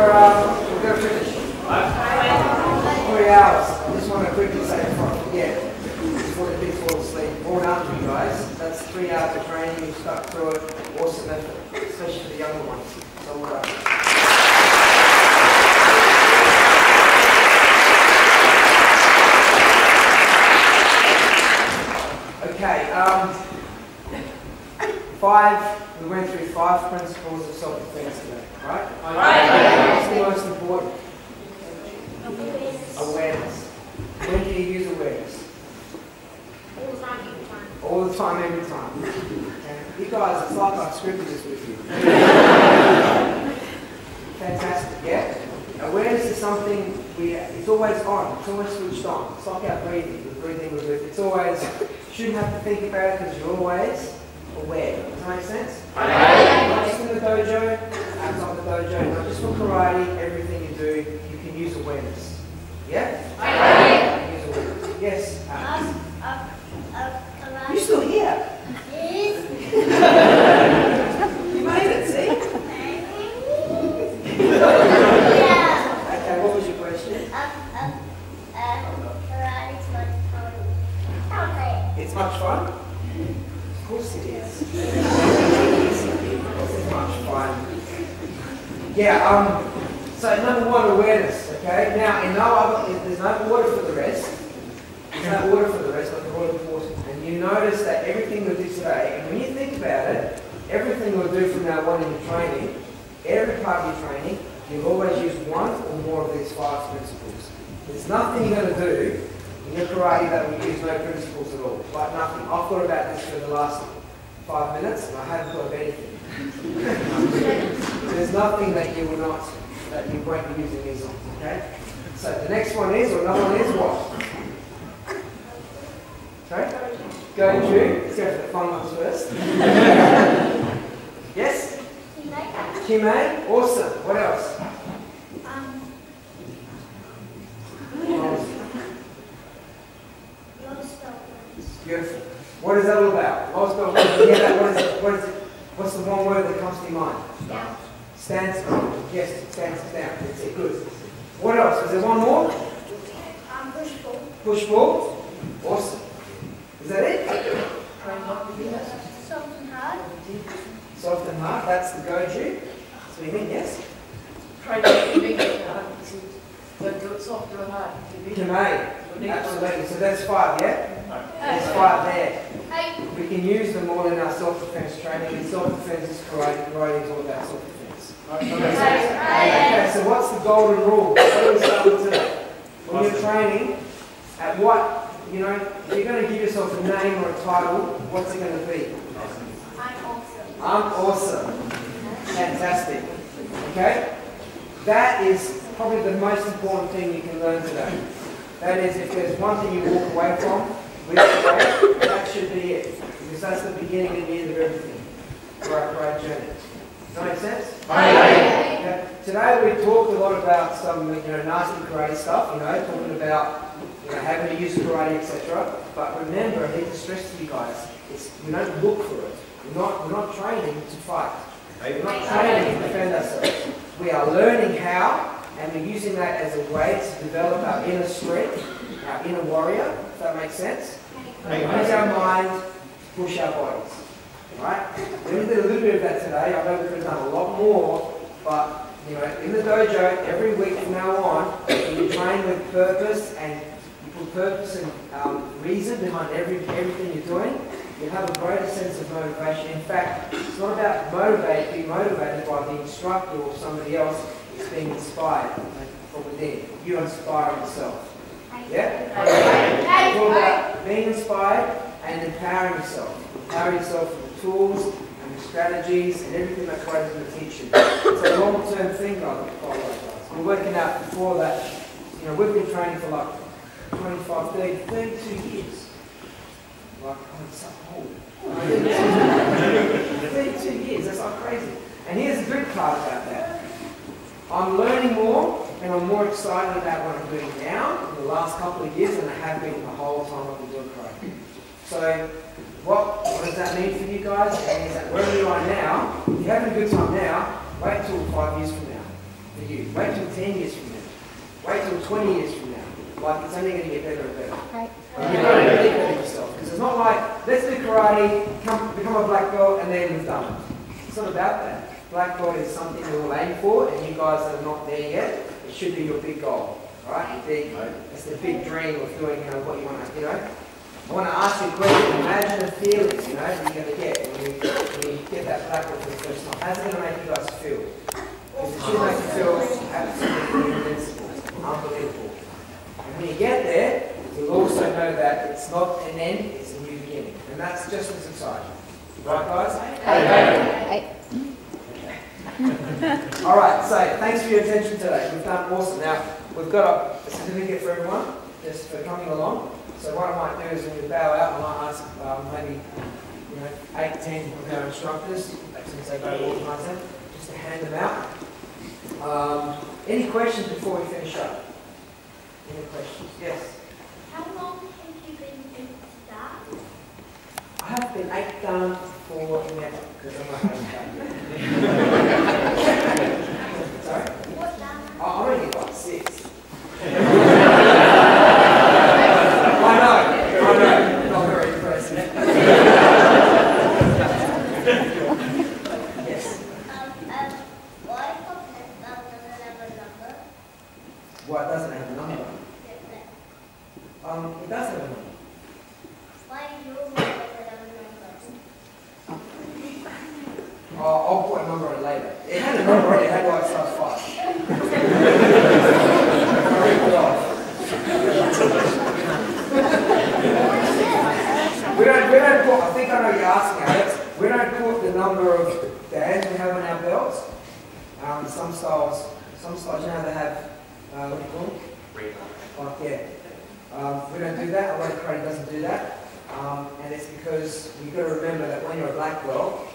we're going to finish. 3 hours. I just want to quickly say before I forget, before the kids fall asleep, well done to you guys. That's 3 hours of training. You've stuck through it. Awesome effort, especially for the younger ones. So well done. Okay, we went through 5 principles of self-defense today, right? What's the most important? Awareness. When do you use awareness? All the time, every time. All the time, every time. Okay. You guys, it's like I've scripted this with you. Fantastic, yeah? Awareness is something it's always on, it's always switched on. It's like our breathing, the breathing we do. It's always, you shouldn't have to think about it because you're always aware. Does that make sense? Not just in the dojo, outside the dojo, not just for karate, everything you do, you can use awareness. Yeah? You can use awareness. Yes, Alex. You're still here? Yes. You made it, see? Yeah. Okay, what was your question? Karate's much fun. It's much fun? Of course it is. It's much fun. Yeah, so number 1, awareness, okay? Now, there's no order for the rest. There's no order for the rest, but they're all important. And you notice that everything we do today, and when you think about it, everything we'll do from now on in your training, every part of your training, you'll always use 1 or more of these 5 principles. There's nothing you're going to do in your karate that will use no principles at all. Like nothing. I've thought about this for the last 5 minutes and I haven't thought of anything. There's nothing that you won't be using these on. Okay? So the next one is, or another one is what? Sorry? Go-to. Let's go for the fun ones first. Yes? Kime. Awesome. What else? Beautiful. What is that all about? Lost belt wins. You hear that? What is it? What's the one word that comes to your mind? Down. Stands. Yes, stands down. That's it. Good. What else? Is there one more? Push pull. Push pull. Awesome. Is that it? Soft and hard. Soft and hard. That's the go-to. So you mean yes? Try to make it but do it soft or hard. Kime. Absolutely. So that's 5, yeah? There's 5 there. We can use them all in our self-defense training. And self-defense is karate. Karate is all about self-defense. Okay, so what's the golden rule? What do we start with today? When you're training, at what, if you're going to give yourself a name or a title, what's it going to be? I'm awesome. I'm awesome. Fantastic. Okay? That is probably the most important thing you can learn today. That is, if there's one thing you walk away from with today, that should be it. Because that's the beginning and the end of everything for our karate journey. Does that make sense? Okay. Today we talked a lot about some nasty karate stuff, talking about having to use karate, etc. But remember, I need to stress to you guys, we don't look for it. We're not training to fight. We're not training to defend ourselves. We are learning how, and we're using that as a way to develop our inner strength, our inner warrior, if that makes sense. We use our mind to push our bodies. Right? We did a little bit of that today. I know we could have done a lot more, but in the dojo, every week from now on, you train with purpose and you put purpose and reason behind everything you're doing. You have a greater sense of motivation. In fact, it's not about being motivated by the instructor or somebody else. It's being inspired from within. You inspire yourself. Yeah? It's all about being inspired and empowering yourself. Empower yourself with the tools and the strategies and everything that karate is going to teach you. It's a long-term thing, guys. We're working out before that. We've been training for like 25, 30, 32 years. Like, it's so old. 32 years, that's like crazy. And here's the good part about that. I'm learning more, and I'm more excited about what I'm doing now in the last couple of years than I have been the whole time I've been doing karate. So, what does that mean for you guys? It means that wherever you are now, if you're having a good time now, wait until 5 years from now. for you. Wait till 10 years from now. Wait till 20 years from now. Like, it's only going to get better and better. Right. And you've got to believe that in yourself. Because it's not like, let's do karate, become a black belt, and then we've done it. It's not about that. Black belt is something we will aim for, and you guys that are not there yet, it should be your big goal. Right? It's the big dream of doing, what you want to, I want to ask you a question. Imagine the feelings, that you're going to get when you get that black belt for the first time. How's it going to make you guys feel? Because it should make you feel absolutely invincible, unbelievable. And when you get there, you'll also know that it's not an end, it's a new beginning. And that's just as exciting. Right, guys? All right, so thanks for your attention today. We've done awesome. Now, we've got a certificate for everyone, just for coming along. So what I might do is when we bow out, I might ask maybe 8, 10 of our instructors, since they go to organise them, just to hand them out. Any questions before we finish up? Any questions? Yes? How long have you been in that? I have been 8 down for never, because I'm not having that. Sorry? What down? I'm only like 6. I know, not very impressive. Yes. Why doesn't have a number? What doesn't have a number? It does have a number. Why your doesn't have a number? I'll put a number on it later. It had a number on it, it had like stuff 5. We don't put, I think I know you're asking, Alex, we don't put the number of bands we have on our belts. Some styles, you know, they have, what do you call them? Like, yeah. We don't do that, a lot of karate doesn't do that. And it's because you've got to remember that when you're a black belt,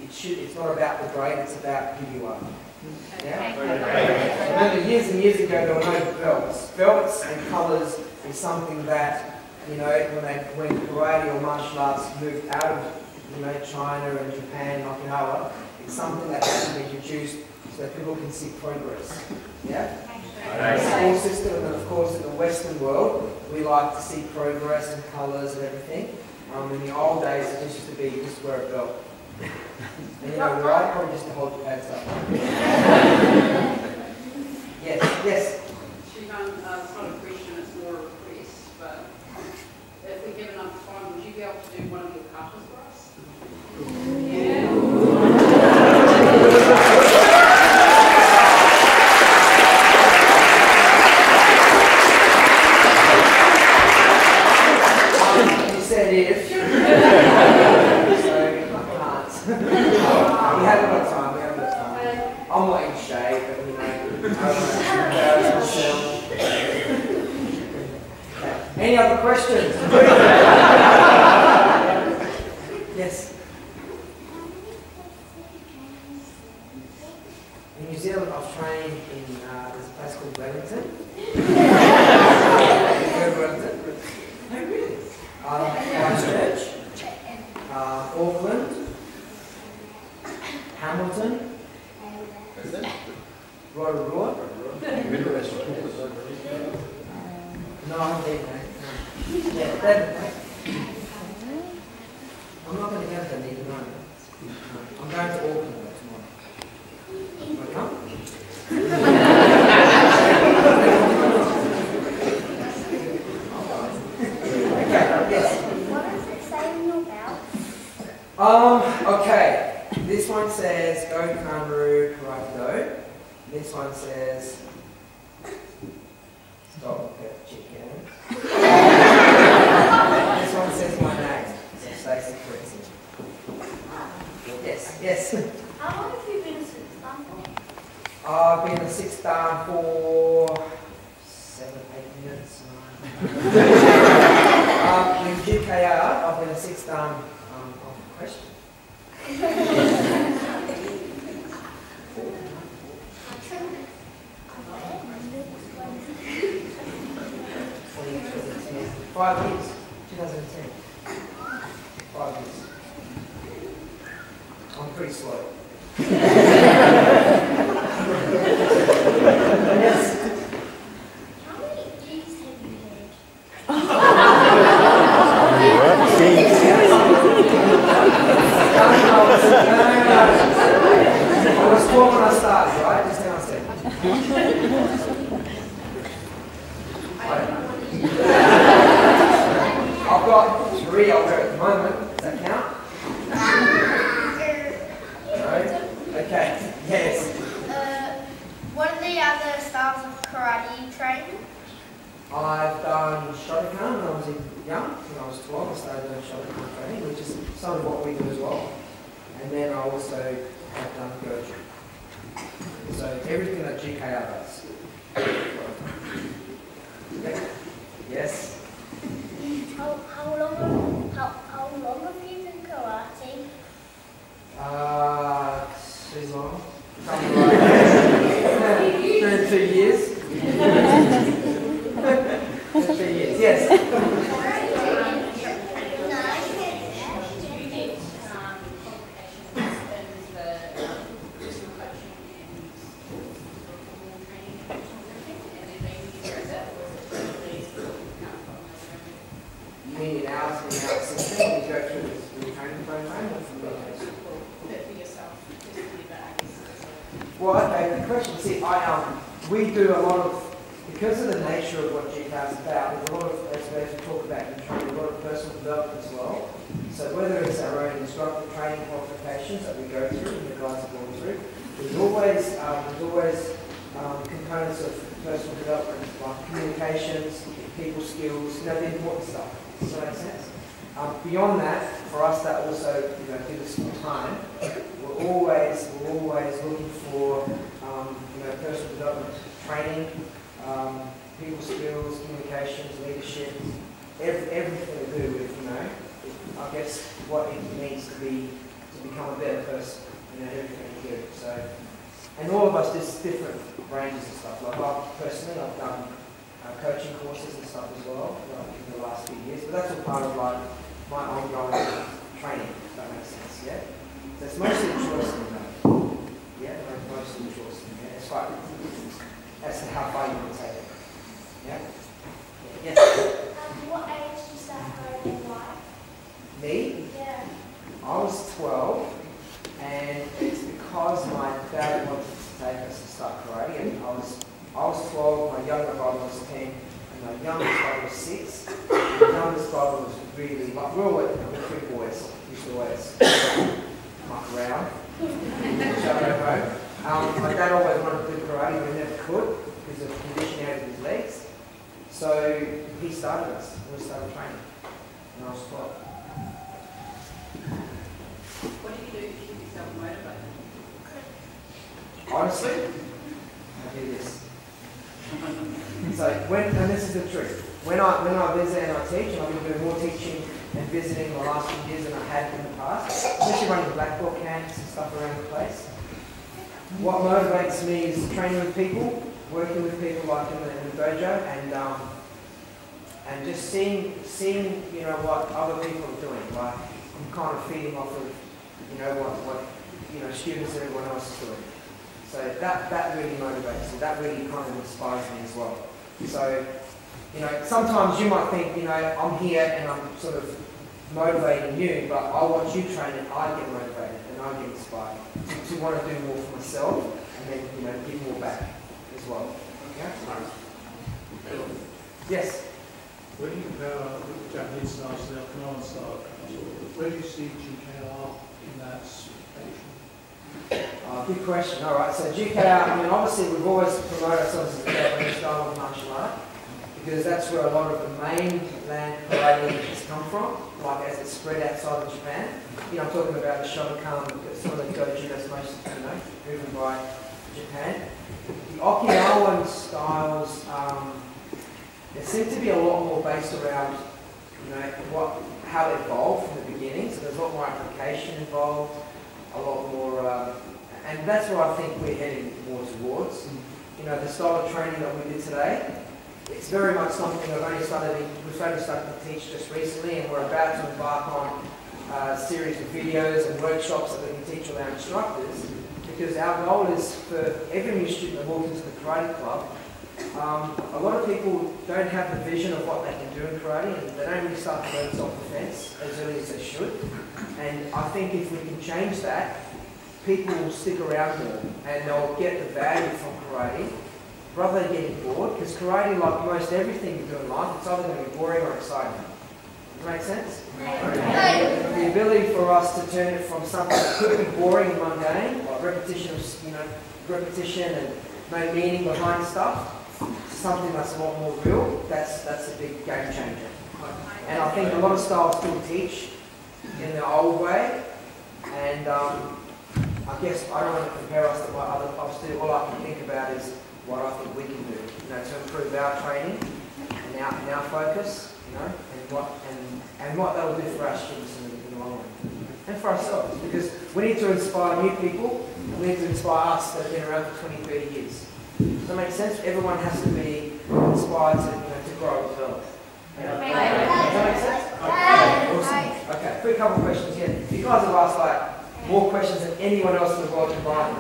it's not about the grade, it's about who you are. Yeah? Remember, years and years ago, there were no belts. Belts and colours is something that, when karate or martial arts moved out of, China and Japan, Okinawa, it's something that has to be introduced so that people can see progress. Yeah? The school system, and of course in the Western world, we like to see progress and colours and everything. In the old days, it just used to be you just wear a belt. And you know why? Probably just to hold your pads up. Yes. Shihan, it's not a question, it's more a request, but if we give enough time, would you be able to do one of your katas for us? Yeah. You said if. We haven't got time, I'm not in shape, but Any other questions? Yes? In New Zealand, I've trained in there's a place called Wellington. Wellington. Christchurch, Auckland, Hamilton, Rotorua. No, I haven't been there. Yeah, I'm not going to go to Dunedin, no. I'm going to Auckland tomorrow. Want to come? Okay, yes. What does it say on your belt? Okay. This one says Go Kangaroo Karate Do. This one says Stop Chicken. This one says my name. So Stacey Prince. Yes. How long have you been a sixth dan for? I've been a sixth dan for 7, 8 minutes. In GKR, I've been a sixth dan of question. 5 years, 2010. 5 years. I'm pretty slow. I was 12 when I started, right? Just hang on a second. I've got 3 I'll wear at the moment. Does that count? No? Okay. Yes. What are the other styles of karate you train? I've done Shotokan when I was young. When I was 12, I started doing Shotokan training, which is some of what we do as well. And then I also have done Goju. So everything that GKR does. Okay. Yes. How long have you been karate? Too long. Something like that. 2 years. 2 years, yes. You mean in hours system, you go through this training program or from the Well, okay, the question, see, we do a lot of, because of the nature of what GKR is about, there's a lot of, as we talk about in training, a lot of personal development as well. So whether it's our own instructor training qualifications that we go through, and the guys are going through, there's always components of personal development, like communications, people skills, the important stuff. Does that make sense? Beyond that, for us that also gives us some time. We're always looking for personal development training, people skills, communications, leadership, everything to do with I guess what it means to become a better person. Everything we do. So, and all of us there's different ranges and stuff. Like personally, I've done coaching courses and stuff as well in the last few years. But that's all part of my ongoing training. If that makes sense. Yeah. So it's mostly a choice in that. Yeah, mostly a choice. Yeah, it's fine. As to how far you want to take it. Yeah. Yes. What age did you start karate and why? Me? Yeah. I was 12, and it's because my dad wanted to take us to start karate, and I was 12. My younger brother was 10, and my youngest brother was 6. My youngest brother was really like we're 3 boys. Used to always muck around. My dad always wanted to do karate, but he never could because of the condition out of his legs. So he started us. We started training when I was 12. What do you do to keep yourself motivated? Honestly, I do this. So and this is the truth. When I visit and I teach, and I've been doing more teaching and visiting the last few years than I had in the past, especially running black belt camps and stuff around the place. What motivates me is training with people, working with people like in the dojo, and just seeing what other people are doing. Like I'm kind of feeding off of what students and everyone else is doing. So that really motivates me. That really kind of inspires me as well. So sometimes you might think I'm here and I'm sort of motivating you, but I watch you train and I get motivated and I get inspired to want to do more for myself and then give more back as well. Yeah. Yes. When you compare the Japanese style to the Okinawan style, where do you see GKR in that spectrum? Good question. All right. So GKR, obviously we've always promoted ourselves as a Japanese style of martial art because that's where a lot of the mainland karate has come from, like as it's spread outside of Japan. I'm talking about the Shotokan, some of the Goju that's mostly driven by Japan. The Okinawan styles, there seem to be a lot more based around, how it evolved from the beginning. So there's a lot more application involved, a lot more, and that's what I think we're heading more towards. The style of training that we did today, it's very much something we've only started to teach just recently, and we're about to embark on a series of videos and workshops that we can teach all our instructors, because our goal is for every new student that walks into the karate club A lot of people don't have the vision of what they can do in karate, and they don't really start to learn self-defense as early as they should. And I think if we can change that, people will stick around more and they'll get the value from karate rather than getting bored, because karate, like most everything you do in life, it's either going to be boring or exciting. Does that make sense? The ability for us to turn it from something that could be boring and mundane, like repetition and no meaning behind stuff, to something that's a lot more real, that's a big game changer. And I think a lot of styles still teach in the old way, and I guess I don't want to compare us to what other clubs do. All I can think about is what I think we can do, to improve our training and our focus, and what that will do for our students in the long run, and for ourselves, because we need to inspire new people. We need to inspire us that have been around for 20, 30 years. Does that make sense? Everyone has to be inspired to grow and develop. Does that make sense? Okay, awesome. Okay, quick couple of questions here. You guys have asked more questions than anyone else in the world combined,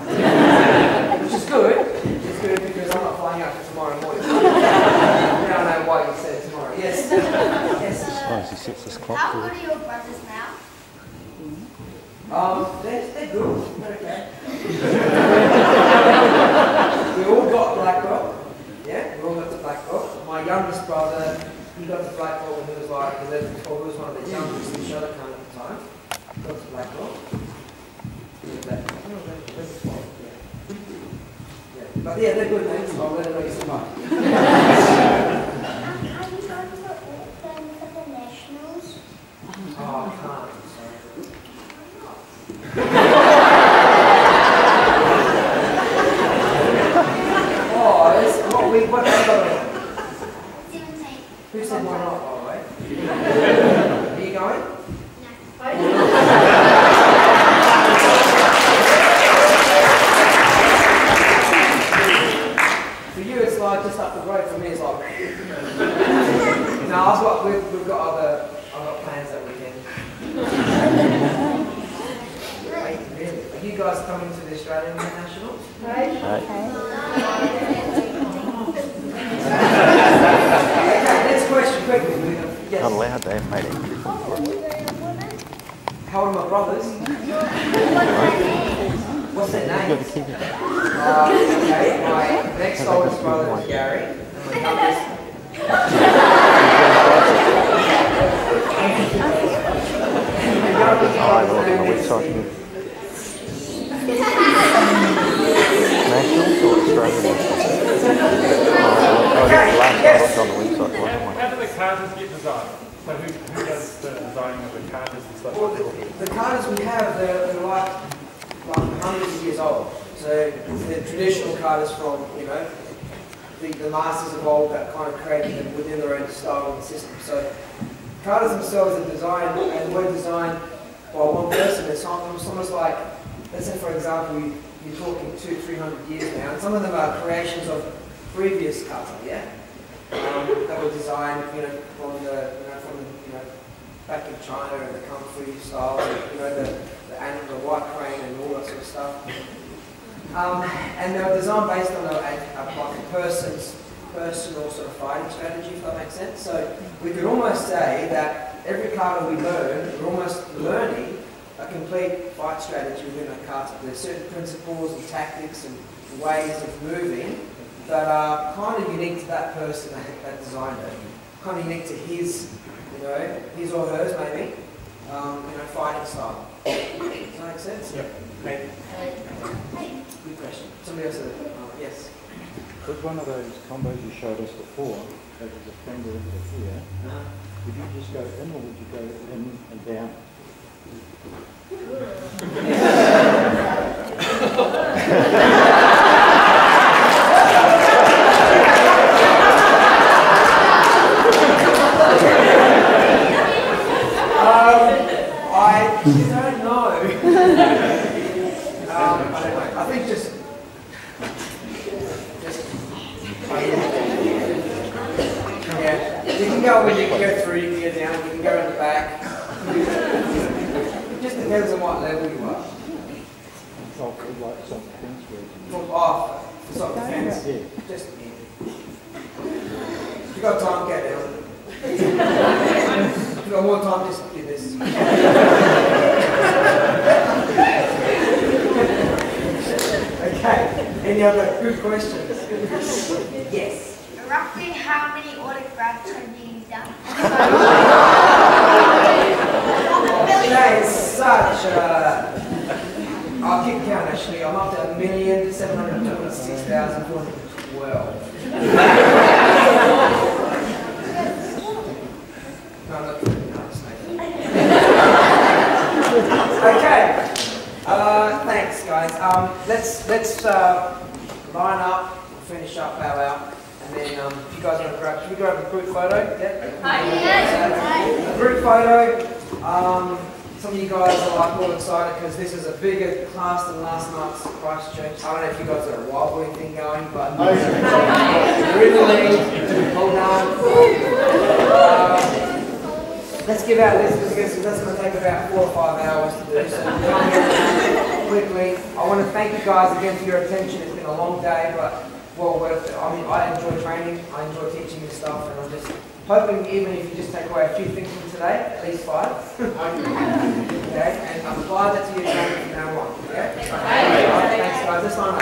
which is good. It's good because I'm not flying out for tomorrow morning. Now I know why you said tomorrow. Yes. Yes. How good are your brothers now? They're good. They're okay. We all got black belt. Yeah, we all got the black belt. My youngest brother, he got the black belt when he was like 11, 12. He was one of the youngest in Shihan at the time. He got the black belt. But yeah, they're good names. I'll let them know you some more. Are you going to them for the nationals? Oh, I can't. Sorry. What have you got on? 17. Who said why not, by the way? Are you going? No. For you, it's like just up the road. For me, it's like. No, we've got other plans that weekend. Wait, really? Are you guys coming to the Australian Nationals? Okay, next question, quickly. Yes. Not allowed, they've made entry for it. How old are my brothers? What's their names? Okay, my next oldest brother is Gary, and my youngest. Nationals or Australian Yes. on the website. How do the katas get designed? So who does the designing of the katas and stuff? Well, the katas we have, they're like hundreds of years old. So the traditional katas from, the masters of old that kind of created them within their own style and system. So katas themselves are designed and were designed by one person. It's almost like, let's say for example, you're talking 200-300 years now, and some of them are creations of previous kata, yeah? That were designed, from back in China and the Kung Fu styles, the animal, the white crane and all that sort of stuff. And they were designed based on a person's personal sort of fighting strategy, if that makes sense. So we could almost say that every kata we learn, we're almost learning a complete fight strategy within a kata. There's certain principles and tactics and ways of moving that are kind of unique to that person that designed it. Kind of unique to his or hers maybe, fighting style. Does that make sense? Yep. Maybe. Good question. Somebody else said, yes. With one of those combos you showed us before, that was a finger into here, would you just go in or would you go in and down? I don't know. I don't know. I think just yeah. You can go when you can go through, you can go down, you can go in the back. It just depends on what level you are. Like self-defense. From off, self-defense. Yeah. Just got time, get down. If you've got more time, just do this. Okay, any other good questions? Yes. Roughly how many autographs have you done? That is such a... I'll keep count actually. I'm up to 1,726,412. No, I'm not kidding. No, it's not. Okay. Thanks, guys. Let's line up, finish up, bow out, and then if you guys want to grab, should we grab a group photo? Yeah. A group photo. Some of you guys are like all excited because this is a bigger class than last night's Christchurch. I don't know if you guys got a wobbling thing going, but really hold on. Let's give out this because that's going to take about 4 or 5 hours to do. So quickly, I want to thank you guys again for your attention. It's been a long day, but well worth it. I mean, I enjoy training, I enjoy teaching this stuff, and I'm just hoping even if you just take away a few things from today, at least 5. Okay, and apply that to your training from now on. Okay? Thanks guys, let's line up.